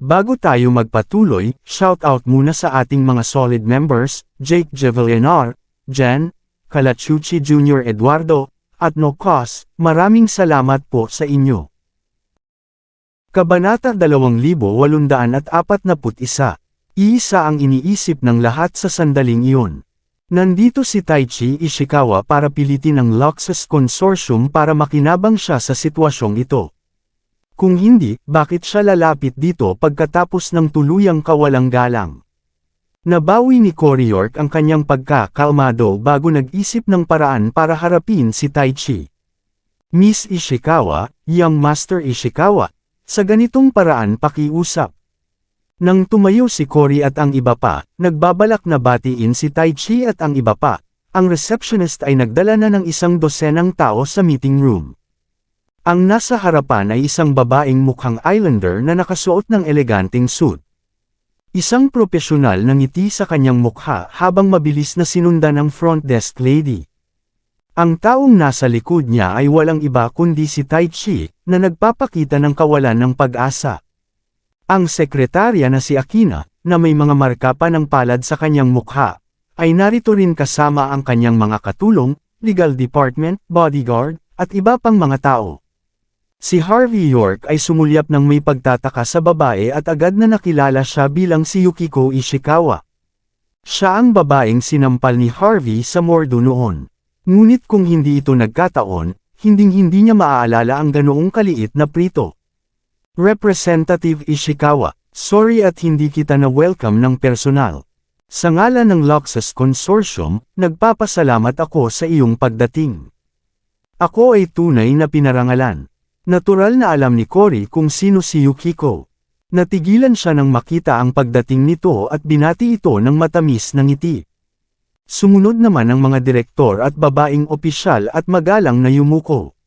Bago tayo magpatuloy, shoutout muna sa ating mga solid members, Jake Jevillanar, Jen, Calachuchi Jr. Eduardo, at Nocos, maraming salamat po sa inyo. Kabanata 2841. Iisa ang iniisip ng lahat sa sandaling iyon. Nandito si Taichi Ishikawa para pilitin ang Luxus Consortium para makinabang siya sa sitwasyong ito. Kung hindi, bakit siya lalapit dito pagkatapos ng tuluyang kawalang galang? Nabawi ni Cory York ang kanyang pagkakalmado bago nag-isip ng paraan para harapin si Taichi. Miss Ishikawa, Young Master Ishikawa, sa ganitong paraan pakiusap. Nang tumayo si Cory at ang iba pa, nagbabalak na batiin si Taichi at ang iba pa, ang receptionist ay nagdala na ng 100 tao sa meeting room. Ang nasa harapan ay isang babaeng mukhang islander na nakasuot ng eleganteng suit. Isang propesyonal na ngiti sa kanyang mukha habang mabilis na sinundan ng front desk lady. Ang taong nasa likod niya ay walang iba kundi si Taichi, na nagpapakita ng kawalan ng pag-asa. Ang sekretarya na si Akina, na may mga marka pa ng palad sa kanyang mukha, ay narito rin kasama ang kanyang mga katulong, legal department, bodyguard, at iba pang mga tao. Si Harvey York ay sumulyap ng may pagtataka sa babae at agad na nakilala siya bilang si Yukiko Ishikawa. Siya ang babaeng sinampal ni Harvey sa mordo noon. Ngunit kung hindi ito nagkataon, hinding-hindi niya maaalala ang ganoong kaliit na prito. Representative Ishikawa, sorry at hindi kita na-welcome ng personal. Sa ngalan ng Luxus Consortium, nagpapasalamat ako sa iyong pagdating. Ako ay tunay na pinarangalan. Natural na alam ni Cory kung sino si Yukiko. Natigilan siya nang makita ang pagdating nito at binati ito ng matamis na ngiti. Sumunod naman ang mga direktor at babaeng opisyal at magalang na yumuko.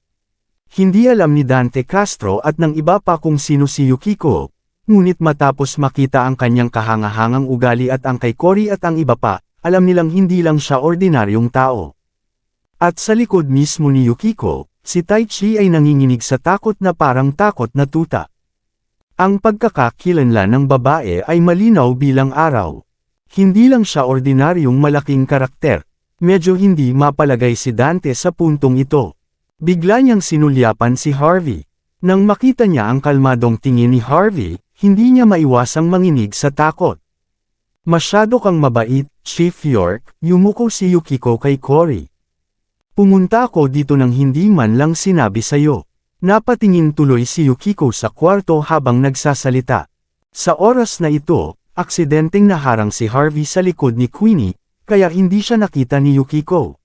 Hindi alam ni Dante Castro at ng iba pa kung sino si Yukiko, ngunit matapos makita ang kanyang kahangahangang ugali at ang kay Cory at ang iba pa, alam nilang hindi lang siya ordinaryong tao. At sa likod mismo ni Yukiko, si Taichi ay nanginginig sa takot na parang takot na tuta. Ang pagkakakilanlan ng babae ay malinaw bilang araw. Hindi lang siya ordinaryong malaking karakter, medyo hindi mapalagay si Dante sa puntong ito. Bigla niyang sinulyapan si Harvey. Nang makita niya ang kalmadong tingin ni Harvey, hindi niya maiwasang manginig sa takot. Masyado kang mabait, Chief York, yumuko si Yukiko kay Cory. Pumunta ako dito nang hindi man lang sinabi sa'yo. Napatingin tuloy si Yukiko sa kwarto habang nagsasalita. Sa oras na ito, aksidenteng naharang si Harvey sa likod ni Queenie, kaya hindi siya nakita ni Yukiko.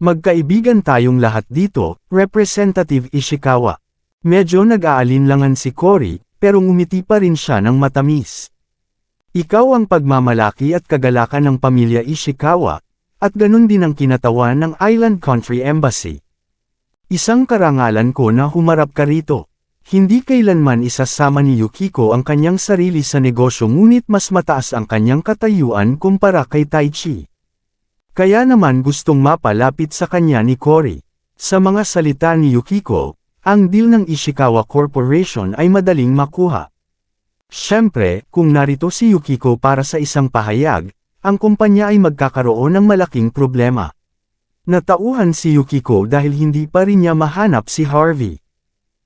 Magkaibigan tayong lahat dito, Representative Ishikawa. Medyo nag-aalinlangan si Cory, pero ngumiti pa rin siya ng matamis. Ikaw ang pagmamalaki at kagalakan ng pamilya Ishikawa, at ganun din ang kinatawan ng Island Country Embassy. Isang karangalan ko na humarap ka rito. Hindi kailanman isasama ni Yukiko ang kanyang sarili sa negosyo ngunit mas mataas ang kanyang katayuan kumpara kay Taichi. Kaya naman gustong mapalapit sa kanya ni Cory. Sa mga salita ni Yukiko, ang deal ng Ishikawa Corporation ay madaling makuha. Siyempre, kung narito si Yukiko para sa isang pahayag, ang kumpanya ay magkakaroon ng malaking problema. Natauhan si Yukiko dahil hindi pa rin niya mahanap si Harvey.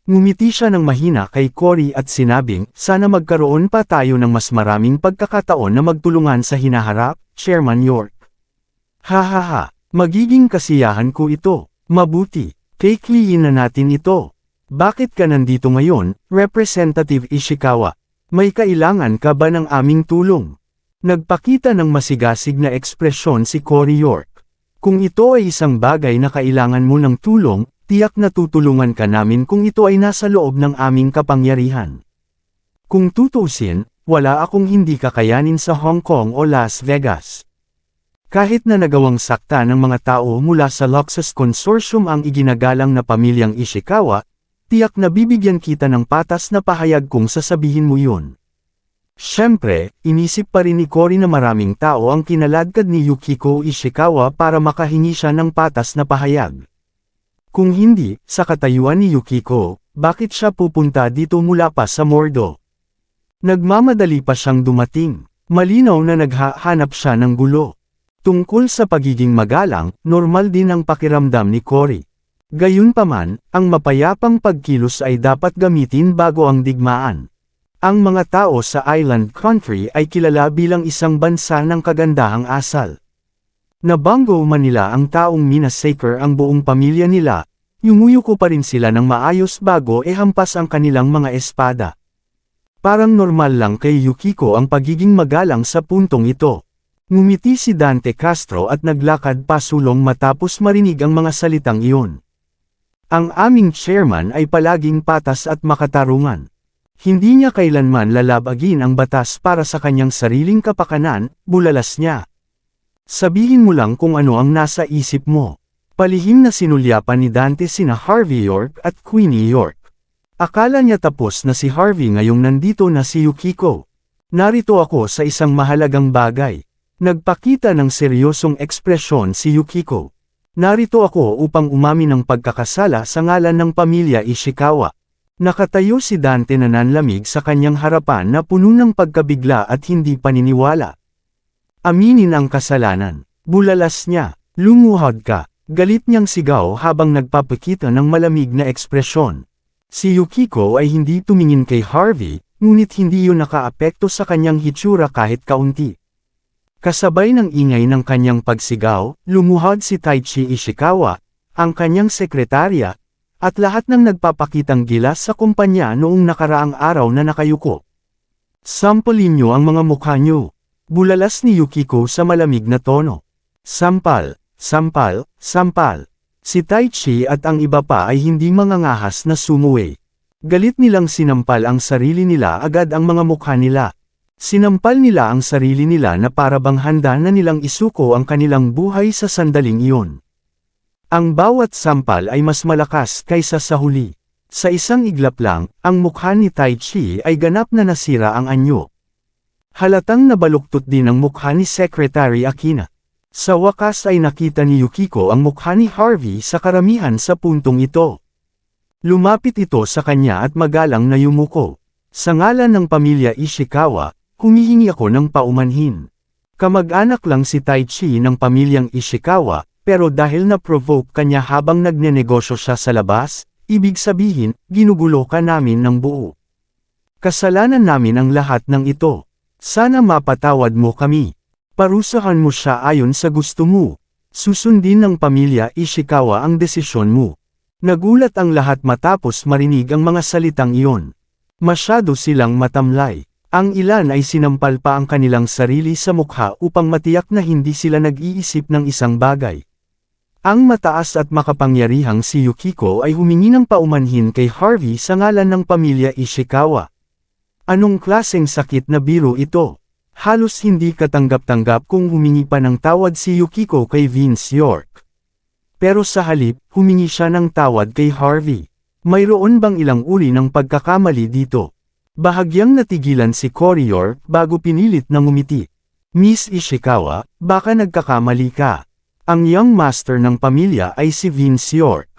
Ngumiti siya ng mahina kay Cory at sinabing, sana magkaroon pa tayo ng mas maraming pagkakataon na magtulungan sa hinaharap, Chairman York. Hahaha, magiging kasiyahan ko ito. Mabuti, kikliin na natin ito. Bakit ka nandito ngayon, Representative Ishikawa? May kailangan ka ba ng aming tulong? Nagpakita ng masigasig na ekspresyon si Cory York. Kung ito ay isang bagay na kailangan mo ng tulong, tiyak na tutulungan ka namin kung ito ay nasa loob ng aming kapangyarihan. Kung tutuusin, wala akong hindi kakayanin sa Hong Kong o Las Vegas. Kahit na nagawang sakta ng mga tao mula sa Luxus Consortium ang iginagalang na pamilyang Ishikawa, tiyak na bibigyan kita ng patas na pahayag kung sasabihin mo yun. Siyempre, inisip pa rin ni Cory na maraming tao ang kinaladkad ni Yukiko Ishikawa para makahingi siya ng patas na pahayag. Kung hindi, sa katayuan ni Yukiko, bakit siya pupunta dito mula pa sa mordo? Nagmamadali pa siyang dumating. Malinaw na naghahanap siya ng gulo. Tungkol sa pagiging magalang, normal din ang pakiramdam ni Cory. Gayunpaman, ang mapayapang pagkilos ay dapat gamitin bago ang digmaan. Ang mga tao sa Island Country ay kilala bilang isang bansa ng kagandahang asal. Nabango man nila ang taong minasacre ang buong pamilya nila, yumuyuko pa rin sila ng maayos bago hampas ang kanilang mga espada. Parang normal lang kay Yukiko ang pagiging magalang sa puntong ito. Ngumiti si Dante Castro at naglakad pasulong matapos marinig ang mga salitang iyon. Ang aming chairman ay palaging patas at makatarungan. Hindi niya kailanman lalabagin ang batas para sa kanyang sariling kapakanan, bulalas niya. Sabihin mo lang kung ano ang nasa isip mo. Palihim na sinulyapan ni Dante sina Harvey York at Queenie York. Akala niya tapos na si Harvey ngayong nandito na si Yukiko. Narito ako sa isang mahalagang bagay. Nagpakita ng seryosong ekspresyon si Yukiko. Narito ako upang umamin ng pagkakasala sa ngalan ng pamilya Ishikawa. Nakatayo si Dante na nanlamig sa kanyang harapan na puno ng pagkabigla at hindi paniniwala. Aminin ang kasalanan. Bulalas niya. Lumuhod ka. Galit niyang sigaw habang nagpapakita ng malamig na ekspresyon. Si Yukiko ay hindi tumingin kay Harvey, ngunit hindi yun nakaapekto sa kanyang hitsura kahit kaunti. Kasabay ng ingay ng kanyang pagsigaw, lumuhod si Taichi Ishikawa, ang kanyang sekretarya, at lahat ng nagpapakitang gilas sa kumpanya noong nakaraang araw na nakayuko. Sampalin niyo ang mga mukha niyo. Bulalas ni Yukiko sa malamig na tono. Sampal, sampal, sampal. Si Taichi at ang iba pa ay hindi mangangahas na sumuway. Galit nilang sinampal ang sarili nila agad ang mga mukha nila. Sinampal nila ang sarili nila na para bang handa na nilang isuko ang kanilang buhay sa sandaling iyon. Ang bawat sampal ay mas malakas kaysa sa huli. Sa isang iglap lang, ang mukha ni Taichi ay ganap na nasira ang anyo. Halatang nabaluktot din ang mukha ni Secretary Akina. Sa wakas ay nakita ni Yukiko ang mukha ni Harvey sa karamihan sa puntong ito. Lumapit ito sa kanya at magalang na yumuko. Sa ngalan ng pamilya Ishikawa, humihingi ako ng paumanhin. Kamag-anak lang si Taichi ng pamilyang Ishikawa, pero dahil na-provoke kanya habang nagnenegosyo siya sa labas, ibig sabihin, ginugulo ka namin ng buo. Kasalanan namin ang lahat ng ito. Sana mapatawad mo kami. Parusahan mo siya ayon sa gusto mo. Susundin ng pamilya Ishikawa ang desisyon mo. Nagulat ang lahat matapos marinig ang mga salitang iyon. Masyado silang matamlay. Ang ilan ay sinampal pa ang kanilang sarili sa mukha upang matiyak na hindi sila nag-iisip ng isang bagay. Ang mataas at makapangyarihang si Yukiko ay humingi ng paumanhin kay Harvey sa ngalan ng pamilya Ishikawa. Anong klaseng sakit na biro ito? Halos hindi katanggap-tanggap kung humingi pa ng tawad si Yukiko kay Vince York. Pero sa halip, humingi siya ng tawad kay Harvey. Mayroon bang ilang uri ng pagkakamali dito? Bahagyang natigilan si Cory York bago pinilit na ngumiti. Miss Ishikawa, baka nagkakamali ka. Ang young master ng pamilya ay si Vince York.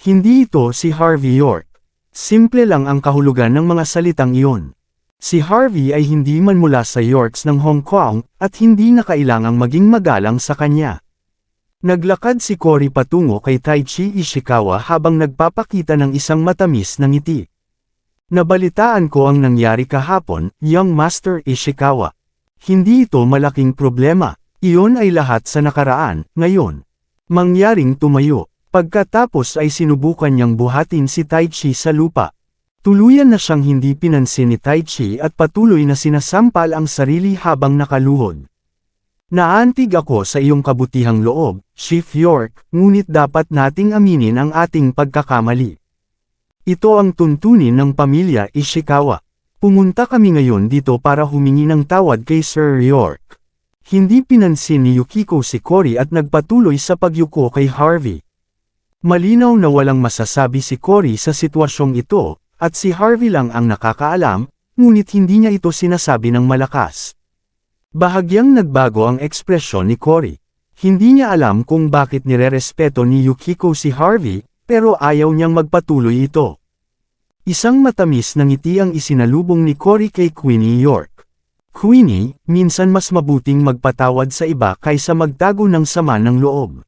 Hindi ito si Harvey York. Simple lang ang kahulugan ng mga salitang iyon. Si Harvey ay hindi man mula sa Yorks ng Hong Kong, at hindi na kailangang maging magalang sa kanya. Naglakad si Cory patungo kay Taichi Ishikawa habang nagpapakita ng isang matamis na ngiti. Nabalitaan ko ang nangyari kahapon, young Master Ishikawa. Hindi ito malaking problema. Iyon ay lahat sa nakaraan, ngayon. Mangyaring tumayo. Pagkatapos ay sinubukan niyang buhatin si Taichi sa lupa. Tuluyan na siyang hindi pinansin ni Taichi at patuloy na sinasampal ang sarili habang nakaluhod. Naantig ako sa iyong kabutihang loob, Chief York, ngunit dapat nating aminin ang ating pagkakamali. Ito ang tuntunin ng pamilya Ishikawa. Pumunta kami ngayon dito para humingi ng tawad kay Sir York. Hindi pinansin ni Yukiko si Cory at nagpatuloy sa pagyuko kay Harvey. Malinaw na walang masasabi si Cory sa sitwasyong ito, at si Harvey lang ang nakakaalam, ngunit hindi niya ito sinasabi ng malakas. Bahagyang nagbago ang ekspresyon ni Cory. Hindi niya alam kung bakit nirerespeto ni Yukiko si Harvey, pero ayaw niyang magpatuloy ito. Isang matamis na ngiti ang isinalubong ni Cory kay Queenie York. Queenie, minsan mas mabuting magpatawad sa iba kaysa magtago ng sama ng loob.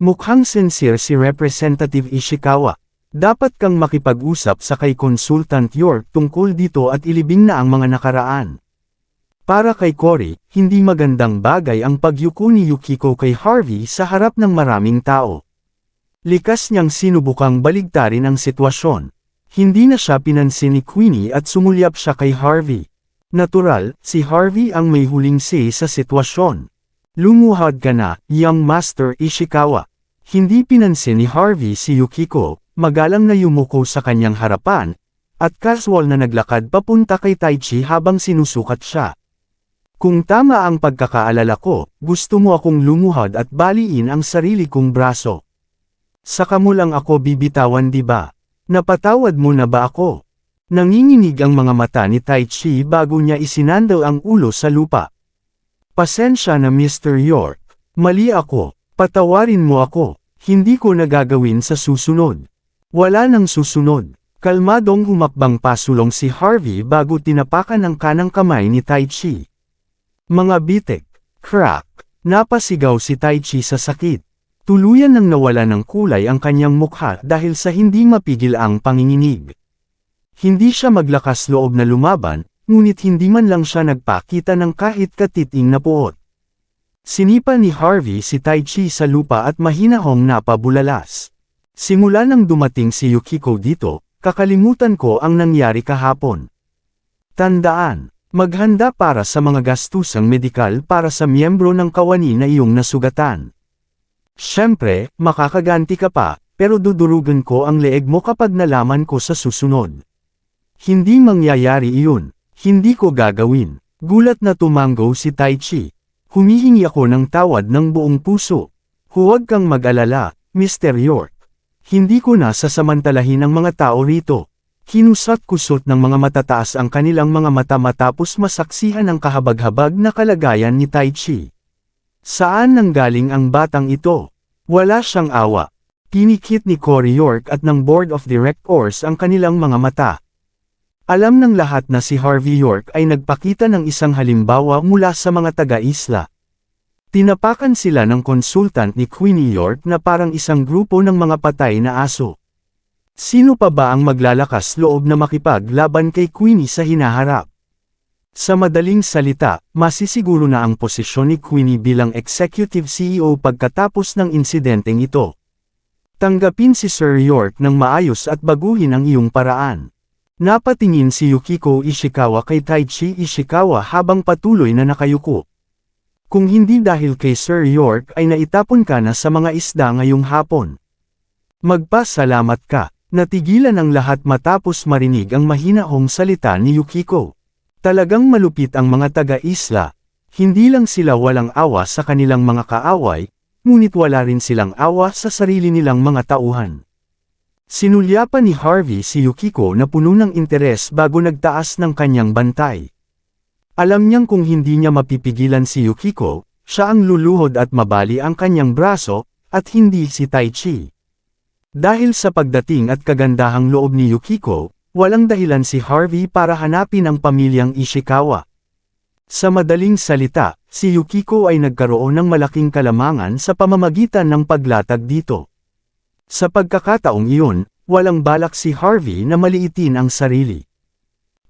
Mukhang sincere si Representative Ishikawa. Dapat kang makipag-usap sa kay Consultant York tungkol dito at ilibing na ang mga nakaraan. Para kay Cory, hindi magandang bagay ang pagyuko ni Yukiko kay Harvey sa harap ng maraming tao. Likas niyang sinubukang baligtarin ang sitwasyon. Hindi na siya pinansin ni Queenie at sumulyap siya kay Harvey. Natural, si Harvey ang may huling say sa sitwasyon. Lumuhad ka na, young Master Ishikawa. Hindi pinansin ni Harvey si Yukiko, magalang na yumuko sa kanyang harapan, at casual na naglakad papunta kay Taichi habang sinusukat siya. Kung tama ang pagkakaalala ko, gusto mo akong lumuhad at baliin ang sarili kong braso. Saka mo lang ako bibitawan, di ba? Napatawad mo na ba ako? Nanginginig ang mga mata ni Taichi bago niya isinandaw ang ulo sa lupa. Pasensya na Mr. York. Mali ako. Patawarin mo ako. Hindi ko nagagawin sa susunod. Wala nang susunod. Kalmadong humakbang pasulong si Harvey bago tinapakan ang kanang kamay ni Taichi. Mga bitik. Crack. Napasigaw si Taichi sa sakit. Tuluyan nang nawala ng kulay ang kanyang mukha dahil sa hindi mapigil ang panginginig. Hindi siya maglakas loob na lumaban, ngunit hindi man lang siya nagpakita ng kahit katiting na puot. Sinipa ni Harvey si Taichi sa lupa at mahinahong napabulalas. Simula nang dumating si Yukiko dito, kakalimutan ko ang nangyari kahapon. Tandaan, maghanda para sa mga gastusang medikal para sa miyembro ng kawani na iyong nasugatan. Siyempre, makakaganti ka pa, pero dudurugan ko ang leeg mo kapag nalaman ko sa susunod. Hindi mangyayari iyon. Hindi ko gagawin. Gulat na tumanggo si Taichi. Humihingi ako ng tawad ng buong puso. Huwag kang mag-alala, Mr. York. Hindi ko na sasamantalahin ang mga tao rito. Kinusat-kusot ng mga matataas ang kanilang mga mata matapos masaksihan ang kahabag-habag na kalagayan ni Taichi. Saan nanggaling ang batang ito? Wala siyang awa. Pinikit ni Cory York at ng Board of Directors ang kanilang mga mata. Alam ng lahat na si Harvey York ay nagpakita ng isang halimbawa mula sa mga taga-isla. Tinapakan sila ng consultant ni Queenie York na parang isang grupo ng mga patay na aso. Sino pa ba ang maglalakas loob na makipaglaban kay Queenie sa hinaharap? Sa madaling salita, masisiguro na ang posisyon ni Queenie bilang Executive CEO pagkatapos ng insidenteng ito. Tanggapin si Sir York ng maayos at baguhin ang iyong paraan. Napatingin si Yukiko Ishikawa kay Taichi Ishikawa habang patuloy na nakayuko. Kung hindi dahil kay Sir York ay naitapon ka na sa mga isda ngayong hapon. Magpasalamat ka. Natigilan ang lahat matapos marinig ang mahinahong salita ni Yukiko. Talagang malupit ang mga taga-isla. Hindi lang sila walang awa sa kanilang mga kaaway, ngunit wala rin silang awa sa sarili nilang mga tauhan. Sinulyapan ni Harvey si Yukiko na puno ng interes bago nagtaas ng kanyang bantay. Alam niyang kung hindi niya mapipigilan si Yukiko, siya ang luluhod at mabali ang kanyang braso, at hindi si Taichi. Dahil sa pagdating at kagandahang loob ni Yukiko, walang dahilan si Harvey para hanapin ang pamilyang Ishikawa. Sa madaling salita, si Yukiko ay nagkaroon ng malaking kalamangan sa pamamagitan ng paglatag dito. Sa pagkakataong iyon, walang balak si Harvey na maliitin ang sarili.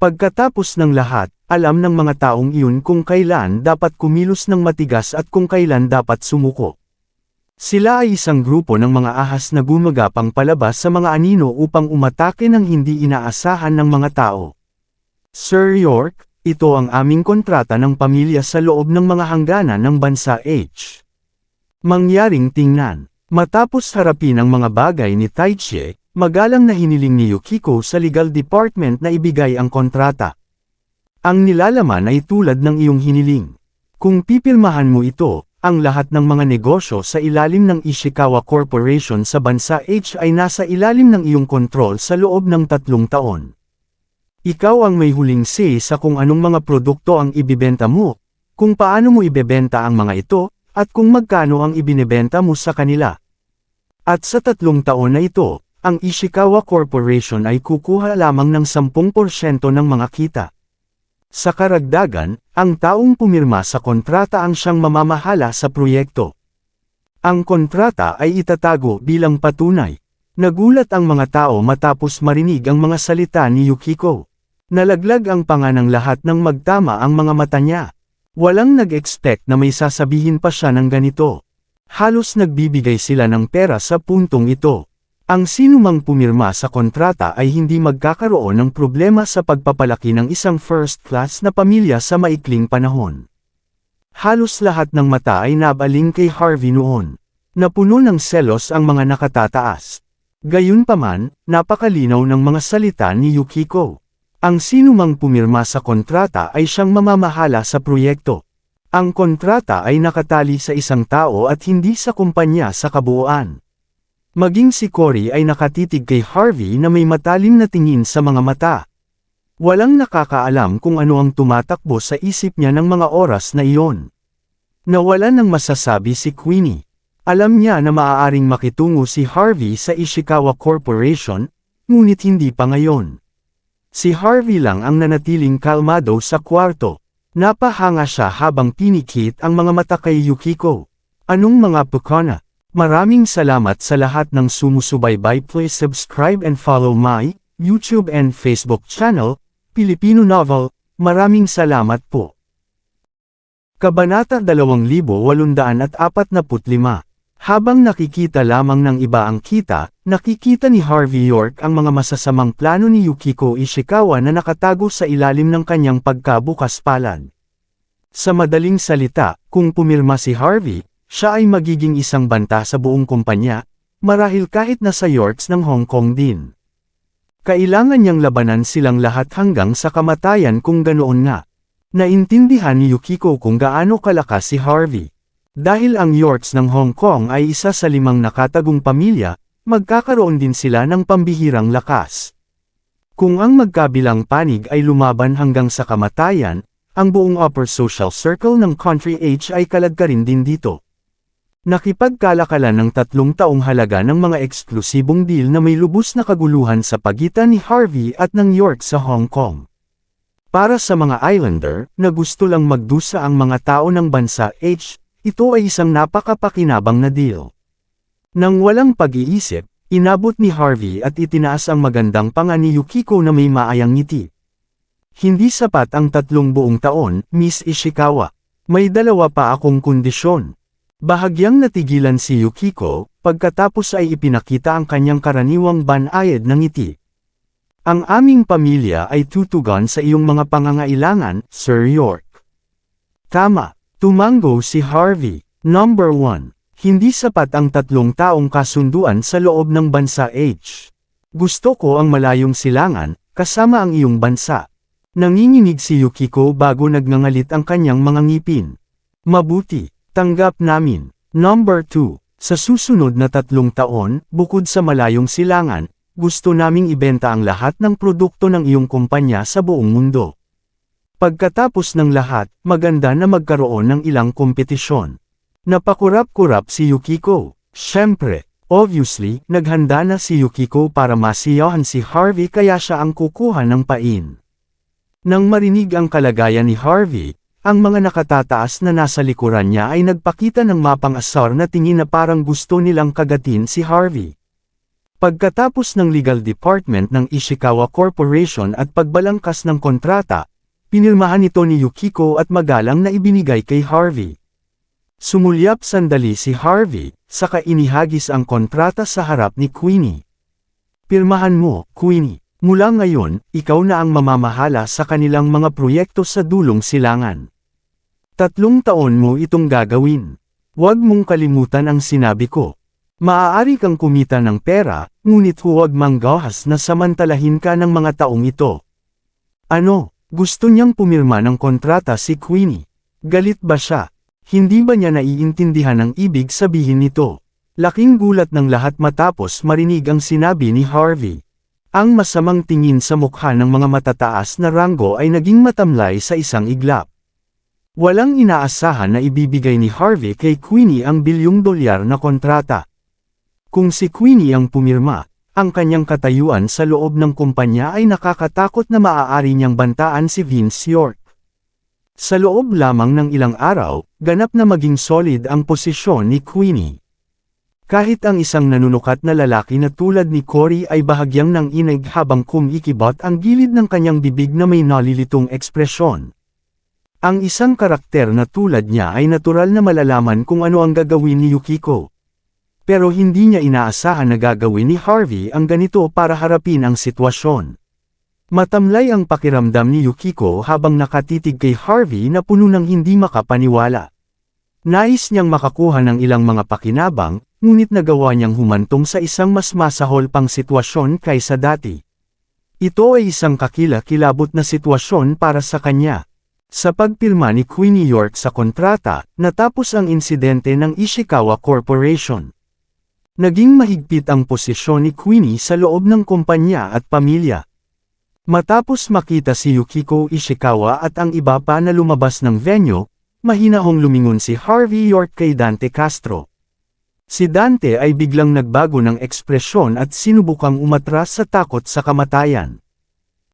Pagkatapos ng lahat, alam ng mga taong iyon kung kailan dapat kumilos ng matigas at kung kailan dapat sumuko. Sila ay isang grupo ng mga ahas na gumagapang palabas sa mga anino upang umatake ng hindi inaasahan ng mga tao. Sir York, ito ang aming kontrata ng pamilya sa loob ng mga hangganan ng bansa H. Mangyaring tingnan. Matapos harapin ang mga bagay ni Taichi, magalang na hiniling ni Yukiko sa legal department na ibigay ang kontrata. Ang nilalaman ay tulad ng iyong hiniling. Kung pipirmahan mo ito, ang lahat ng mga negosyo sa ilalim ng Ishikawa Corporation sa bansa H ay nasa ilalim ng iyong kontrol sa loob ng 3 taon. Ikaw ang may huling say sa kung anong mga produkto ang ibibenta mo, kung paano mo ibebenta ang mga ito, at kung magkano ang ibinebenta mo sa kanila. At sa 3 taon na ito, ang Ishikawa Corporation ay kukuha lamang ng 10% ng mga kita. Sa karagdagan, ang taong pumirma sa kontrata ang siyang mamamahala sa proyekto. Ang kontrata ay itatago bilang patunay. Nagulat ang mga tao matapos marinig ang mga salita ni Yukiko. Nalaglag ang panga ng lahat nang magtama ang mga mata niya. Walang nag-expect na may sasabihin pa siya ng ganito. Halos nagbibigay sila ng pera sa puntong ito. Ang sinumang pumirma sa kontrata ay hindi magkakaroon ng problema sa pagpapalaki ng isang first-class na pamilya sa maikling panahon. Halos lahat ng mata ay nabaling kay Harvey noon. Napuno ng selos ang mga nakatataas. Gayunpaman, napakalinaw ng mga salita ni Yukiko. Ang sinumang pumirma sa kontrata ay siyang mamamahala sa proyekto. Ang kontrata ay nakatali sa isang tao at hindi sa kumpanya sa kabuuan. Maging si Cory ay nakatitig kay Harvey na may matalim na tingin sa mga mata. Walang nakakaalam kung ano ang tumatakbo sa isip niya ng mga oras na iyon. Nawalan ng masasabi si Queenie. Alam niya na maaaring makitungo si Harvey sa Ishikawa Corporation, ngunit hindi pa ngayon. Si Harvey lang ang nanatiling kalmado sa kwarto. Napahanga siya habang pinikit ang mga mata kay Yukiko. Anong mga pukana? Maraming salamat sa lahat ng sumusubaybay. Please subscribe and follow my YouTube and Facebook channel, Filipino Novel. Maraming salamat po. Kabanata 2845. Habang nakikita lamang ng iba ang kita, nakikita ni Harvey York ang mga masasamang plano ni Yukiko Ishikawa na nakatago sa ilalim ng kanyang pagkabukas palad. Sa madaling salita, kung pumirma si Harvey, siya ay magiging isang banta sa buong kumpanya, marahil kahit nasa Yorks ng Hong Kong din. Kailangan niyang labanan silang lahat hanggang sa kamatayan kung ganoon nga. Naintindihan ni Yukiko kung gaano kalakas si Harvey. Dahil ang Yorks ng Hong Kong ay isa sa 5 nakatagong pamilya, magkakaroon din sila ng pambihirang lakas. Kung ang magkabilang panig ay lumaban hanggang sa kamatayan, ang buong upper social circle ng Country H ay kaladkarin din dito. Nakipagkalakalan ng 3 taong halaga ng mga eksklusibong deal na may lubos na kaguluhan sa pagitan ni Harvey at ng Yorks sa Hong Kong. Para sa mga Islander, na gusto lang magdusa ang mga tao ng bansa H, ito ay isang napakapakinabang na deal. Nang walang pag-iisip, inabot ni Harvey at itinaas ang magandang panga ni Yukiko na may maayang ngiti. Hindi sapat ang 3 buong taon, Miss Ishikawa. May 2 pa akong kondisyon. Bahagyang natigilan si Yukiko, pagkatapos ay ipinakita ang kanyang karaniwang banayad na ngiti. Ang aming pamilya ay tutugon sa iyong mga pangangailangan, Sir York. Tama. Tumango si Harvey. Number 1. Hindi sapat ang 3 taong kasunduan sa loob ng bansa H. Gusto ko ang malayong silangan, kasama ang iyong bansa. Nanginginig si Yukiko bago nagngangalit ang kanyang mga ngipin. Mabuti, tanggap namin. Number 2. Sa susunod na 3 taon, bukod sa malayong silangan, gusto naming ibenta ang lahat ng produkto ng iyong kumpanya sa buong mundo. Pagkatapos ng lahat, maganda na magkaroon ng ilang kompetisyon. Napakurap-kurap si Yukiko. Siyempre, obviously, naghanda na si Yukiko para masiyahan si Harvey kaya siya ang kukuha ng pain. Nang marinig ang kalagayan ni Harvey, ang mga nakatataas na nasa likuran niya ay nagpakita ng mapang-asar na tingin na parang gusto nilang kagatin si Harvey. Pagkatapos ng legal department ng Ishikawa Corporation at pagbalangkas ng kontrata, pinirmahan ito ni Yukiko at magalang na ibinigay kay Harvey. Sumulyap sandali si Harvey, saka inihagis ang kontrata sa harap ni Queenie. Pirmahan mo, Queenie. Mula ngayon, ikaw na ang mamamahala sa kanilang mga proyekto sa dulong silangan. 3 taon mo itong gagawin. Huwag mong kalimutan ang sinabi ko. Maaari kang kumita ng pera, ngunit huwag manggahas na samantalahin ka ng mga taong ito. Ano? Gusto niyang pumirma ng kontrata si Queenie. Galit ba siya? Hindi ba niya naiintindihan ang ibig sabihin nito? Laking gulat ng lahat matapos marinig ang sinabi ni Harvey. Ang masamang tingin sa mukha ng mga matataas na ranggo ay naging matamlay sa isang iglap. Walang inaasahan na ibibigay ni Harvey kay Queenie ang $1 bilyong na kontrata. Kung si Queenie ang pumirma, Ang kanyang katayuan sa loob ng kumpanya ay nakakatakot na maaari niyang bantaan si Vince York. Sa loob lamang ng ilang araw, ganap na maging solid ang posisyon ni Queenie. Kahit ang isang nanunukat na lalaki na tulad ni Cory ay bahagyang nanginig habang kumikibot ang gilid ng kanyang bibig na may nalilitong ekspresyon. Ang isang karakter na tulad niya ay natural na malalaman kung ano ang gagawin ni Yukiko. Pero hindi niya inaasahan na gagawin ni Harvey ang ganito para harapin ang sitwasyon. Matamlay ang pakiramdam ni Yukiko habang nakatitig kay Harvey na puno ng hindi makapaniwala. Nais niyang makakuha ng ilang mga pakinabang, ngunit nagawa niyang humantong sa isang mas masahol pang sitwasyon kaysa dati. Ito ay isang kakila-kilabot na sitwasyon para sa kanya. Sa pagpirma ni Queenie York sa kontrata, natapos ang insidente ng Ishikawa Corporation. Naging mahigpit ang posisyon ni Queenie sa loob ng kumpanya at pamilya. Matapos makita si Yukiko Ishikawa at ang iba pa na lumabas ng venue, mahinahong lumingon si Harvey York kay Dante Castro. Si Dante ay biglang nagbago ng ekspresyon at sinubukang umatras sa takot sa kamatayan.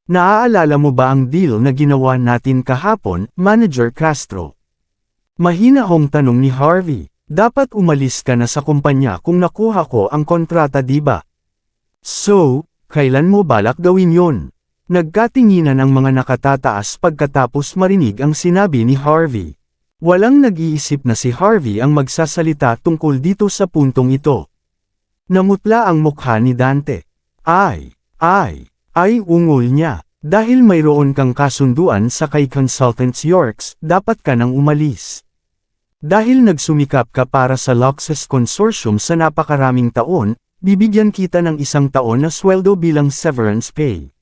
Naaalala mo ba ang deal na ginawa natin kahapon, Manager Castro? Mahinahong tanong ni Harvey. Dapat umalis ka na sa kumpanya kung nakuha ko ang kontrata, di ba? So, kailan mo balak gawin yon? Nagkatinginan ang mga nakatataas pagkatapos marinig ang sinabi ni Harvey. Walang nag-iisip na si Harvey ang magsasalita tungkol dito sa puntong ito. Namutla ang mukha ni Dante. Ay ungol niya. Dahil mayroon kang kasunduan sa kay Consultants Yorks, dapat ka nang umalis. Dahil nagsumikap ka para sa Luxus Consortium sa napakaraming taon, bibigyan kita ng 1 taon na sweldo bilang severance pay.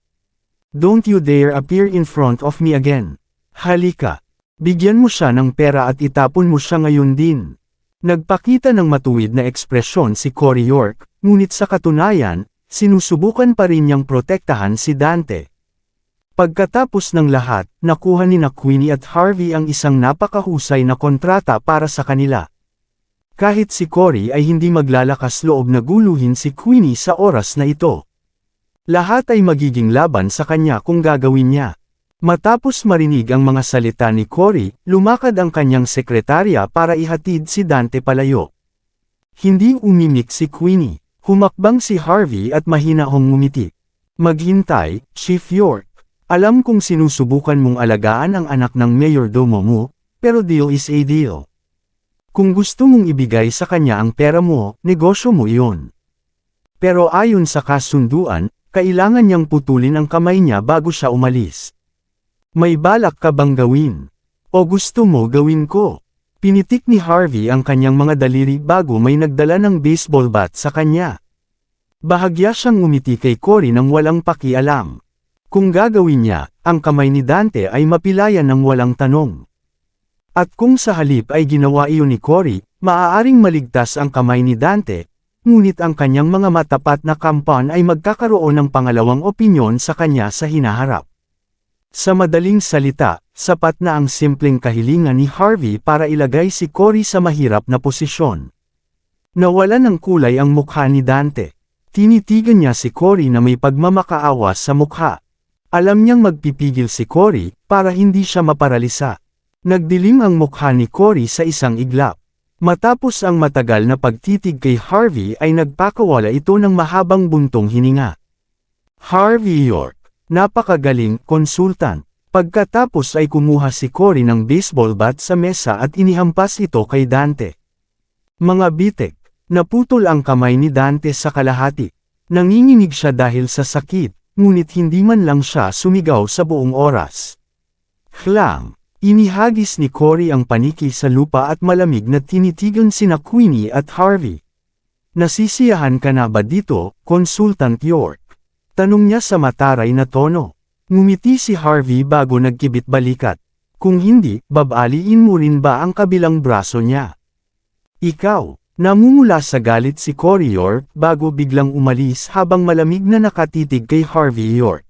Don't you dare appear in front of me again. Halika. Bigyan mo siya ng pera at itapon mo siya ngayon din. Nagpakita ng matuwid na ekspresyon si Cory York, ngunit sa katunayan, sinusubukan pa rin niyang protektahan si Dante. Pagkatapos ng lahat, nakuha ni Queenie at Harvey ang isang napakahusay na kontrata para sa kanila. Kahit si Cory ay hindi maglalakas loob na guluhin si Queenie sa oras na ito. Lahat ay magiging laban sa kanya kung gagawin niya. Matapos marinig ang mga salita ni Cory, lumakad ang kanyang sekretarya para ihatid si Dante palayo. Hindi umimik si Queenie. Humakbang si Harvey at mahinahong ngumiti. Maghintay, Chief York. Alam kong sinusubukan mong alagaan ang anak ng mayordomo mo, pero deal is a deal. Kung gusto mong ibigay sa kanya ang pera mo, negosyo mo iyon. Pero ayon sa kasunduan, kailangan niyang putulin ang kamay niya bago siya umalis. May balak ka bang gawin? O gusto mo gawin ko? Pinitik ni Harvey ang kanyang mga daliri bago may nagdala ng baseball bat sa kanya. Bahagya siyang umiti kay Cory nang walang pakialam. Kung gagawin niya, ang kamay ni Dante ay mapilayan ng walang tanong. At kung sa halip ay ginawa iyon ni Cory, maaaring maligtas ang kamay ni Dante, ngunit ang kanyang mga matapat na kampan ay magkakaroon ng pangalawang opinyon sa kanya sa hinaharap. Sa madaling salita, sapat na ang simpleng kahilingan ni Harvey para ilagay si Cory sa mahirap na posisyon. Nawala ng kulay ang mukha ni Dante. Tinitigan niya si Cory na may pagmamakaawa sa mukha. Alam niyang magpipigil si Cory para hindi siya maparalisa. Nagdilim ang mukha ni Cory sa isang iglap. Matapos ang matagal na pagtitig kay Harvey ay nagpakawala ito ng mahabang buntong hininga. Harvey York, napakagaling, konsultant. Pagkatapos ay kumuha si Cory ng baseball bat sa mesa at inihampas ito kay Dante. Mga bitek, naputol ang kamay ni Dante sa kalahati. Nanginginig siya dahil sa sakit. Ngunit hindi man lang siya sumigaw sa buong oras. Klang! Inihagis ni Cory ang paniki sa lupa at malamig na tinitigan sina Queenie at Harvey. Nasisiyahan ka na ba dito, Consultant York? Tanong niya sa mataray na tono. Ngumiti si Harvey bago nagkibit balikat. Kung hindi, babaliin mo rin ba ang kabilang braso niya? Ikaw! Namumula sa galit si Cory York bago biglang umalis habang malamig na nakatitig kay Harvey York.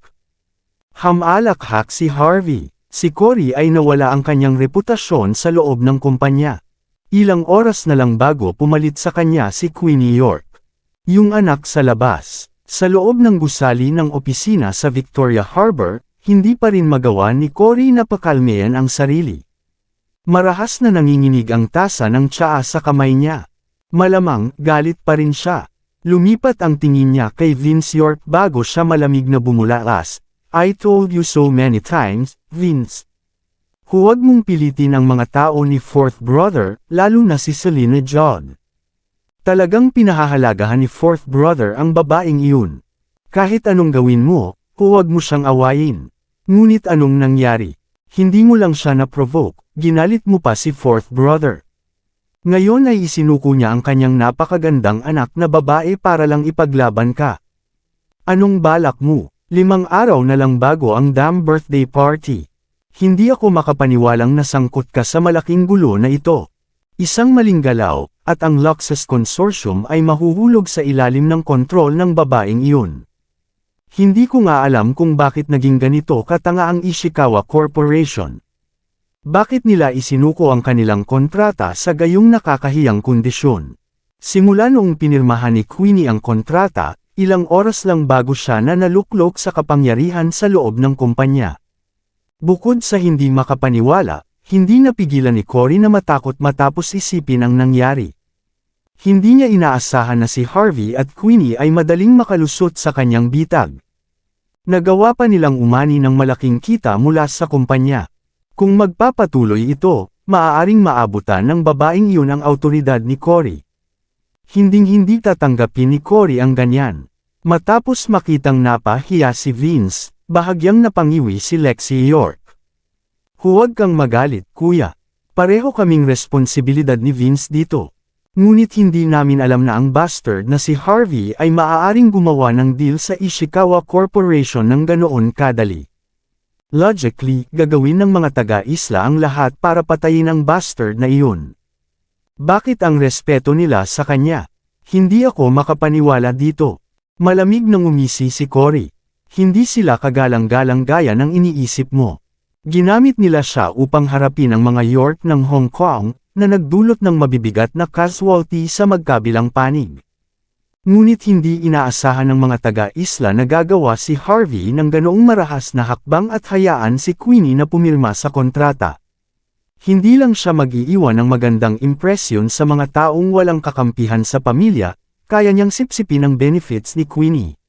Hamalakhak si Harvey. Si Cory ay nawala ang kanyang reputasyon sa loob ng kumpanya. Ilang oras na lang bago pumalit sa kanya si Queenie York. Yung anak sa labas. Sa loob ng gusali ng opisina sa Victoria Harbor, hindi pa rin magawa ni Cory na pakalmehan ang sarili. Marahas na nanginginig ang tasa ng tsaa sa kamay niya. Malamang, galit pa rin siya. Lumipat ang tingin niya kay Vince York bago siya malamig na bumulakas. I told you so many times, Vince. Huwag mong pilitin ang mga tao ni Fourth Brother, lalo na si Selena Jod. Talagang pinahahalagahan ni Fourth Brother ang babaeng iyon. Kahit anong gawin mo, huwag mo siyang awayin. Ngunit anong nangyari? Hindi mo lang siya na-provoke, ginalit mo pa si Fourth Brother. Ngayon ay isinuko niya ang kanyang napakagandang anak na babae para lang ipaglaban ka. Anong balak mo? 5 araw na lang bago ang damn birthday party. Hindi ako makapaniwalang nasangkot ka sa malaking gulo na ito. Isang maling galaw, at ang Luxus Consortium ay mahuhulog sa ilalim ng kontrol ng babaeng iyon. Hindi ko nga alam kung bakit naging ganito katanga ang Ishikawa Corporation. Bakit nila isinuko ang kanilang kontrata sa gayong nakakahiyang kondisyon? Simula noong pinirmahan ni Queenie ang kontrata, ilang oras lang bago siya na naluklok sa kapangyarihan sa loob ng kumpanya. Bukod sa hindi makapaniwala, hindi napigilan ni Cory na matakot matapos isipin ang nangyari. Hindi niya inaasahan na si Harvey at Queenie ay madaling makalusot sa kanyang bitag. Nagawa pa nilang umani ng malaking kita mula sa kumpanya. Kung magpapatuloy ito, maaaring maabutan ng babaeng iyon ang awtoridad ni Cory. Hinding-hindi tatanggapin ni Cory ang ganyan. Matapos makitang napahiya si Vince, bahagyang napangiwi si Lexie York. Huwag kang magalit, kuya. Pareho kaming responsibilidad ni Vince dito. Ngunit hindi namin alam na ang bastard na si Harvey ay maaaring gumawa ng deal sa Ishikawa Corporation ng ganoon kadali. Logically, gagawin ng mga taga-isla ang lahat para patayin ang bastard na iyon. Bakit ang respeto nila sa kanya? Hindi ako makapaniwala dito. Malamig nang umisi si Cory. Hindi sila kagalang-galang gaya ng iniisip mo. Ginamit nila siya upang harapin ang mga York ng Hong Kong, na nagdulot ng mabibigat na casualty sa magkabilang panig. Ngunit hindi inaasahan ng mga taga-isla na gagawa si Harvey ng ganoong marahas na hakbang at hayaan si Queenie na pumirma sa kontrata. Hindi lang siya mag-iiwan ng magandang impresyon sa mga taong walang kakampihan sa pamilya, kaya niyang sipsipin ang benefits ni Queenie.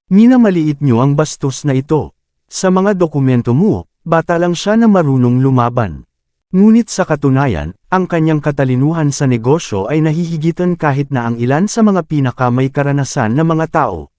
Minamaliit niyo ang bastos na ito. Sa mga dokumento mo, bata lang siya na marunong lumaban. Ngunit sa katunayan, ang kanyang katalinuhan sa negosyo ay nahihigitan kahit na ang ilan sa mga pinakamay karanasan na mga tao.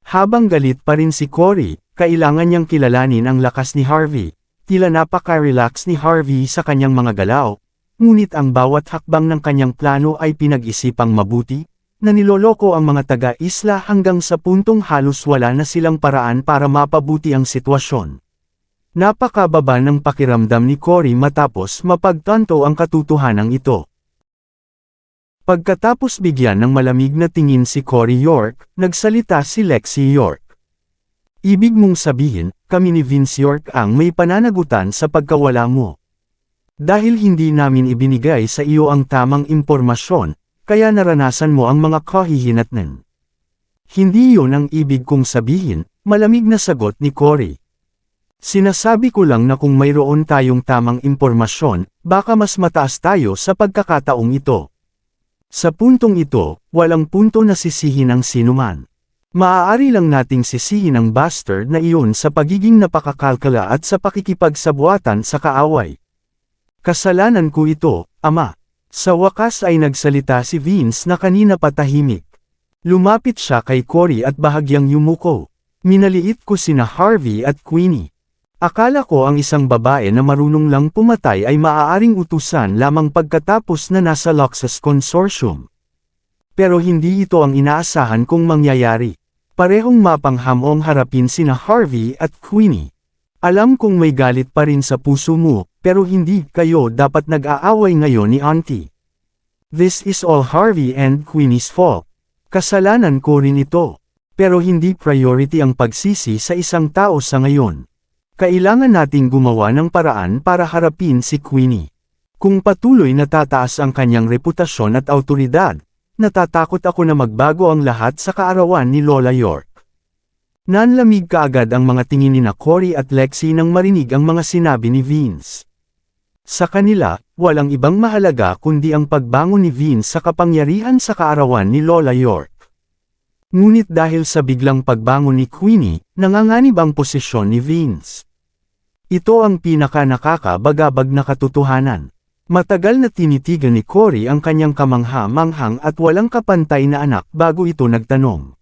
Habang galit pa rin si Cory, kailangan niyang kilalanin ang lakas ni Harvey. Tila napaka-relax ni Harvey sa kanyang mga galaw, ngunit ang bawat hakbang ng kanyang plano ay pinag-isipang mabuti, na niloloko ang mga taga-isla hanggang sa puntong halos wala na silang paraan para mapabuti ang sitwasyon. Napakababa ng pakiramdam ni Cory matapos mapagtanto ang katotohanan ito. Pagkatapos bigyan ng malamig na tingin si Cory York, nagsalita si Lexie York. Ibig mong sabihin, kami ni Vince York ang may pananagutan sa pagkawala mo. Dahil hindi namin ibinigay sa iyo ang tamang impormasyon, kaya naranasan mo ang mga kahihinatnan. Hindi yun ang ibig kong sabihin, malamig na sagot ni Cory. Sinasabi ko lang na kung mayroon tayong tamang impormasyon, baka mas mataas tayo sa pagkakataong ito. Sa puntong ito, walang punto na sisihin ang sinuman. Maaari lang nating sisihin ang bastard na iyon sa pagiging napakakalkala at sa pakikipagsabuatan sa kaaway. Kasalanan ko ito, ama. Sa wakas ay nagsalita si Vince na kanina patahimik. Lumapit siya kay Cory at bahagyang yumuko. Minaliit ko sina Harvey at Queenie. Akala ko ang isang babae na marunong lang pumatay ay maaaring utusan lamang pagkatapos na nasa Luxus Consortium. Pero hindi ito ang inaasahan kong mangyayari. Parehong mapanghamong harapin sina Harvey at Queenie. Alam kong may galit pa rin sa puso mo, pero hindi kayo dapat nag-aaway ngayon ni Auntie. This is all Harvey and Queenie's fault. Kasalanan ko rin ito. Pero hindi priority ang pagsisi sa isang tao sa ngayon. Kailangan nating gumawa ng paraan para harapin si Queenie. Kung patuloy na tataas ang kanyang reputasyon at awtoridad, natatakot ako na magbago ang lahat sa kaarawan ni Lola York. Nanlamig kaagad ang mga tingin ni Cory at Lexi nang marinig ang mga sinabi ni Vince. Sa kanila, walang ibang mahalaga kundi ang pagbangon ni Vince sa kapangyarihan sa kaarawan ni Lola York. Ngunit dahil sa biglang pagbangon ni Queenie, nanganganib ang posisyon ni Vince. Ito ang pinaka-nakakabagabag na katotohanan. Matagal na tinitigan ni Cory ang kanyang kamangha-manghang at walang kapantay na anak bago ito nagtanong.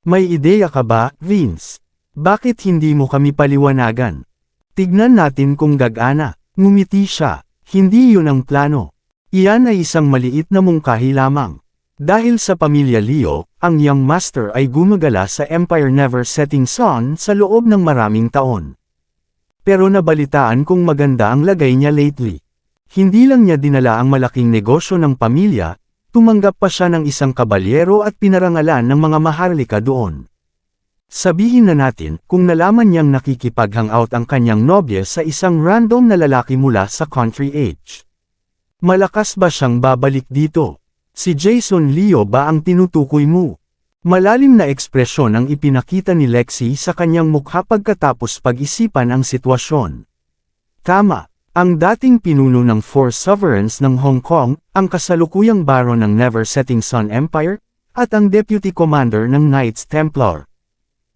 May ideya ka ba, Vince? Bakit hindi mo kami paliwanagan? Tignan natin kung gagana. Ngumiti siya. Hindi yun ang plano. Iyan ay isang maliit na mungkahi lamang. Dahil sa pamilya Leo, ang Young Master ay gumagala sa Empire Never Setting Sun sa loob ng maraming taon. Pero nabalitaan kung maganda ang lagay niya lately. Hindi lang niya dinala ang malaking negosyo ng pamilya, tumanggap pa siya ng isang kabalyero at pinarangalan ng mga maharlika doon. Sabihin na natin, kung nalaman niyang nakikipag-hangout ang kanyang nobya sa isang random na lalaki mula sa country age. Malakas ba siyang babalik dito? Si Jason Leo ba ang tinutukoy mo? Malalim na ekspresyon ang ipinakita ni Lexi sa kanyang mukha pagkatapos pag-isipan ang sitwasyon. Tama. Ang dating pinuno ng Four Sovereigns ng Hong Kong, ang kasalukuyang baron ng Never Setting Sun Empire, at ang deputy commander ng Knights Templar.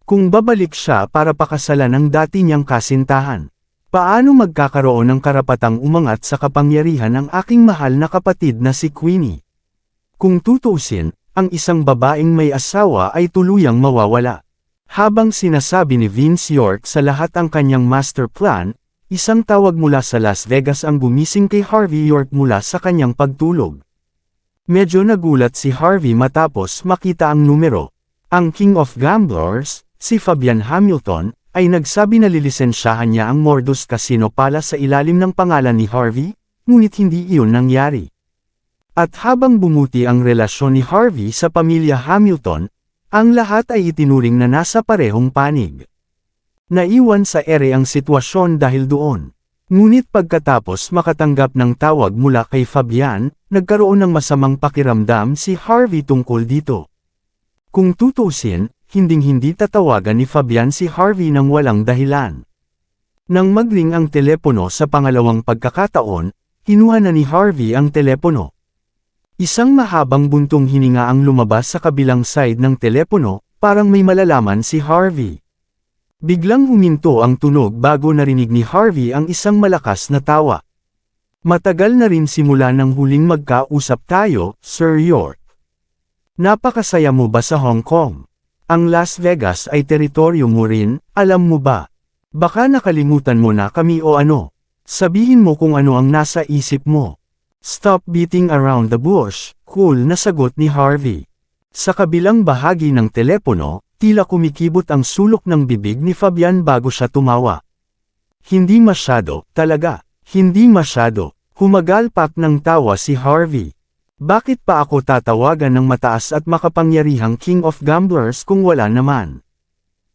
Kung babalik siya para pakasalan ang dati niyang kasintahan, paano magkakaroon ng karapatang umangat sa kapangyarihan ng aking mahal na kapatid na si Queenie? Kung tutuusin, ang isang babaeng may asawa ay tuluyang mawawala. Habang sinasabi ni Vince York sa lahat ang kanyang master plan, isang tawag mula sa Las Vegas ang gumising kay Harvey York mula sa kanyang pagtulog. Medyo nagulat si Harvey matapos makita ang numero. Ang King of Gamblers, si Fabian Hamilton, ay nagsabi na lilisensyahan niya ang Mordus Casino pala sa ilalim ng pangalan ni Harvey, ngunit hindi iyon nangyari. At habang bumuti ang relasyon ni Harvey sa pamilya Hamilton, ang lahat ay itinuring na nasa parehong panig. Naiwan sa ere ang sitwasyon dahil doon. Ngunit pagkatapos makatanggap ng tawag mula kay Fabian, nagkaroon ng masamang pakiramdam si Harvey tungkol dito. Kung tutuusin, hinding-hindi tatawagan ni Fabian si Harvey nang walang dahilan. Nang magring ang telepono sa pangalawang pagkakataon, kinuha na ni Harvey ang telepono. Isang mahabang buntong hininga ang lumabas sa kabilang side ng telepono, parang may malalaman si Harvey. Biglang huminto ang tunog bago narinig ni Harvey ang isang malakas na tawa. Matagal na rin simula ng huling magkausap tayo, Sir York. Napakasaya mo ba sa Hong Kong? Ang Las Vegas ay teritoryo mo rin, alam mo ba? Baka nakalimutan mo na kami o ano? Sabihin mo kung ano ang nasa isip mo. Stop beating around the bush, cool na sagot ni Harvey. Sa kabilang bahagi ng telepono, tila kumikibot ang sulok ng bibig ni Fabian bago siya tumawa. Hindi masyado, talaga, hindi masyado. Humagalpak ng tawa si Harvey. Bakit pa ako tatawagan ng mataas at makapangyarihang King of Gamblers kung wala naman?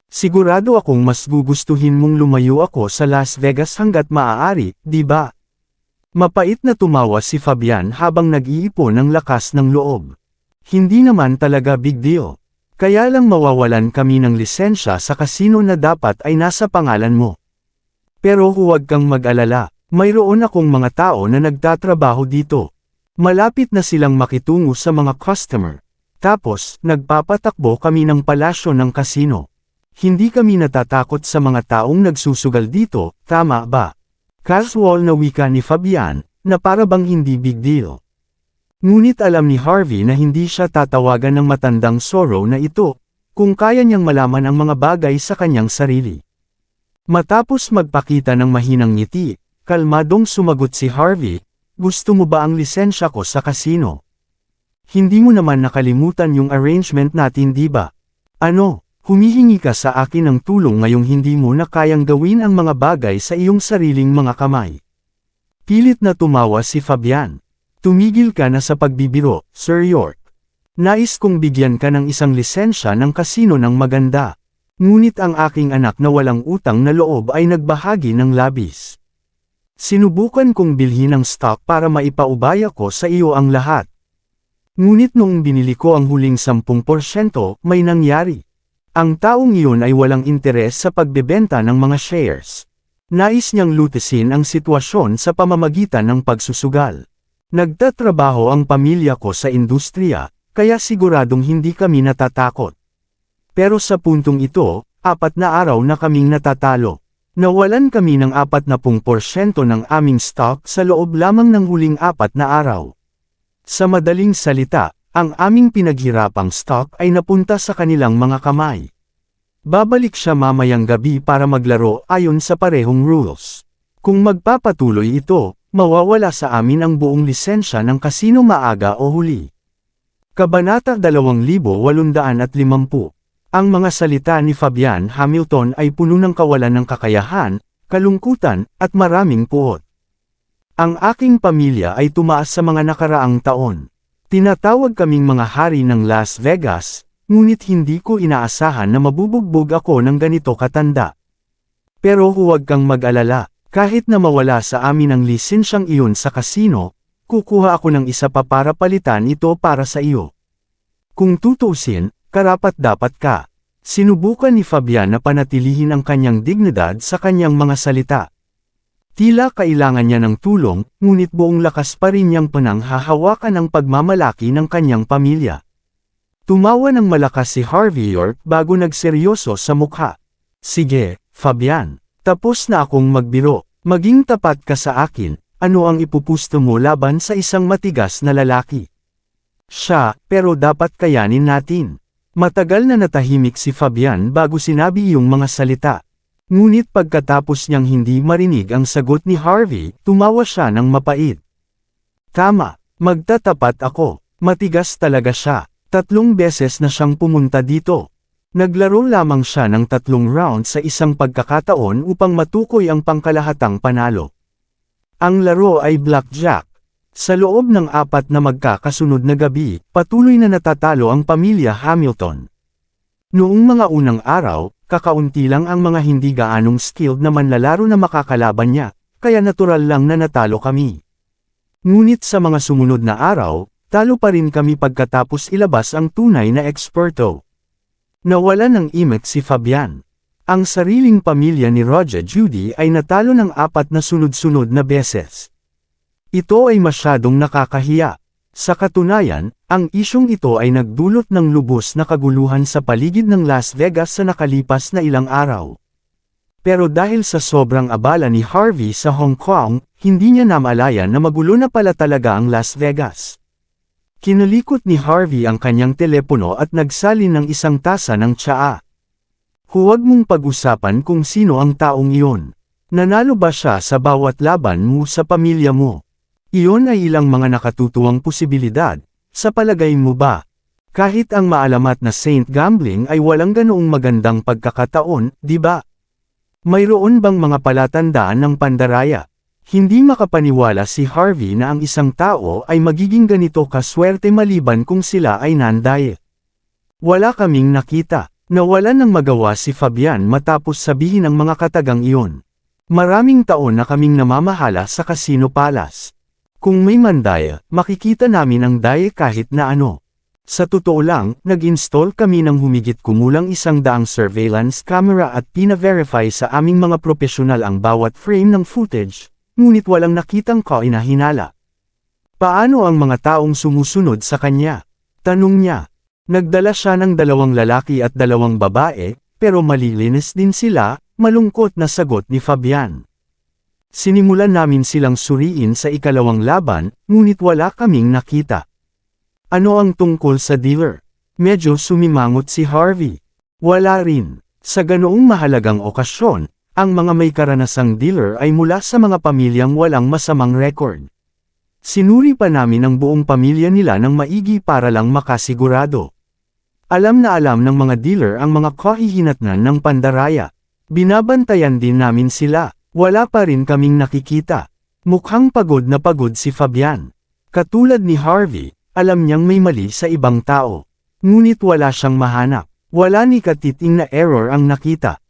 Sigurado akong mas gugustuhin mong lumayo ako sa Las Vegas hanggat maaari, di ba? Mapait na tumawa si Fabian habang nag-iipon ng lakas ng loob. Hindi naman talaga big deal. Kaya lang mawawalan kami ng lisensya sa kasino na dapat ay nasa pangalan mo. Pero huwag kang mag-alala, mayroon akong mga tao na nagtatrabaho dito. Malapit na silang makitungo sa mga customer. Tapos, nagpapatakbo kami ng palasyo ng kasino. Hindi kami natatakot sa mga taong nagsusugal dito, tama ba? Casual na wika ni Fabian, na para bang hindi big deal. Ngunit alam ni Harvey na hindi siya tatawagan ng matandang Zorro na ito, kung kaya niyang malaman ang mga bagay sa kanyang sarili. Matapos magpakita ng mahinang ngiti, kalmadong sumagot si Harvey, gusto mo ba ang lisensya ko sa kasino? Hindi mo naman nakalimutan yung arrangement natin di ba? Ano, humihingi ka sa akin ng tulong ngayong hindi mo na kayang gawin ang mga bagay sa iyong sariling mga kamay. Pilit na tumawa si Fabian. Tumigil ka na sa pagbibiro, Sir York. Nais kong bigyan ka ng isang lisensya ng kasino ng maganda. Ngunit ang aking anak na walang utang na loob ay nagbahagi ng labis. Sinubukan kong bilhin ng stock para maipaubaya ko sa iyo ang lahat. Ngunit noong binili ko ang huling 10%, may nangyari. Ang taong iyon ay walang interes sa pagbebenta ng mga shares. Nais niyang lutasin ang sitwasyon sa pamamagitan ng pagsusugal. Nagtatrabaho ang pamilya ko sa industriya, kaya siguradong hindi kami natatakot. Pero sa puntong ito, 4 na araw na kaming natatalo. Nawalan kami ng 40% ng aming stock sa loob lamang ng huling 4 na araw. Sa madaling salita, ang aming pinaghirapang stock ay napunta sa kanilang mga kamay. Babalik siya mamayang gabi para maglaro ayon sa parehong rules. Kung magpapatuloy ito, mawawala sa amin ang buong lisensya ng kasino maaga o huli. Kabanata 2850. Ang mga salita ni Fabian Hamilton ay puno ng kawalan ng kakayahan, kalungkutan, at maraming puot. Ang aking pamilya ay tumaas sa mga nakaraang taon. Tinatawag kaming mga hari ng Las Vegas, ngunit hindi ko inaasahan na mabubugbog ako ng ganito katanda. Pero huwag kang mag-alala, kahit na mawala sa amin ang lisensyang iyon sa kasino, kukuha ako ng isa pa para palitan ito para sa iyo. Kung tutusin, karapat-dapat ka. Sinubukan ni Fabian na panatilihin ang kanyang dignidad sa kanyang mga salita. Tila kailangan niya ng tulong, ngunit buong lakas pa rin niyang pananghahawakan ang pagmamalaki ng kanyang pamilya. Tumawa ng malakas si Harvey York bago nagseryoso sa mukha. Sige, Fabian, tapos na akong magbiro. Maging tapat ka sa akin, ano ang ipupusto mo laban sa isang matigas na lalaki? Siya, pero dapat kayanin natin. Matagal na natahimik si Fabian bago sinabi yung mga salita. Ngunit pagkatapos niyang hindi marinig ang sagot ni Harvey, tumawa siya ng mapait. Tama, magtatapat ako. Matigas talaga siya. 3 beses na siyang pumunta dito. Naglaro lamang siya ng 3 rounds sa isang pagkakataon upang matukoy ang pangkalahatang panalo. Ang laro ay blackjack. Sa loob ng 4 na magkakasunod na gabi, patuloy na natatalo ang pamilya Hamilton. Noong mga unang araw, kakaunti lang ang mga hindi gaanong skilled na manlalaro na makakalaban niya, kaya natural lang na natalo kami. Ngunit sa mga sumunod na araw, talo pa rin kami pagkatapos ilabas ang tunay na eksperto. Nawala ng imik si Fabian. Ang sariling pamilya ni Roger Judy ay natalo ng 4 na sunod-sunod na beses. Ito ay masyadong nakakahiya. Sa katunayan, ang isyong ito ay nagdulot ng lubos na kaguluhan sa paligid ng Las Vegas sa nakalipas na ilang araw. Pero dahil sa sobrang abala ni Harvey sa Hong Kong, hindi niya namalayan na magulo na pala talaga ang Las Vegas. Kinalikot ni Harvey ang kanyang telepono at nagsalin ng isang tasa ng tsaa. Huwag mong pag-usapan kung sino ang taong iyon. Nanalo ba siya sa bawat laban mo sa pamilya mo? Iyon ay ilang mga nakatutuwang posibilidad, sa palagay mo ba? Kahit ang maalamat na Saint Gambling ay walang ganoong magandang pagkakataon, di ba? Mayroon bang mga palatandaan ng pandaraya? Hindi makapaniwala si Harvey na ang isang tao ay magiging ganito kaswerte maliban kung sila ay nandaye. Wala kaming nakita. Nawalan ng magawa si Fabian matapos sabihin ang mga katagang iyon. Maraming taon na kaming namamahala sa Casino Palace. Kung may mandaya, makikita namin ang daye kahit na ano. Sa totoo lang, nag-install kami ng humigit kumulang 100 surveillance camera at pina-verify sa aming mga profesional ang bawat frame ng footage, ngunit walang nakitang kainahinala. Paano ang mga taong sumusunod sa kanya? Tanong niya. Nagdala siya ng 2 lalaki at 2 babae, pero malilinis din sila, malungkot na sagot ni Fabian. Sinimulan namin silang suriin sa ikalawang laban, ngunit wala kaming nakita. Ano ang tungkol sa dealer? Medyo sumimangot si Harvey. Wala rin. Sa ganoong mahalagang okasyon, ang mga may karanasang dealer ay mula sa mga pamilyang walang masamang record. Sinuri pa namin ang buong pamilya nila ng maigi para lang makasigurado. Alam na alam ng mga dealer ang mga kahihinatnan ng pandaraya. Binabantayan din namin sila. Wala pa rin kaming nakikita. Mukhang pagod na pagod si Fabian. Katulad ni Harvey, alam niyang may mali sa ibang tao. Ngunit wala siyang mahanap. Wala ni katiting na error ang nakita.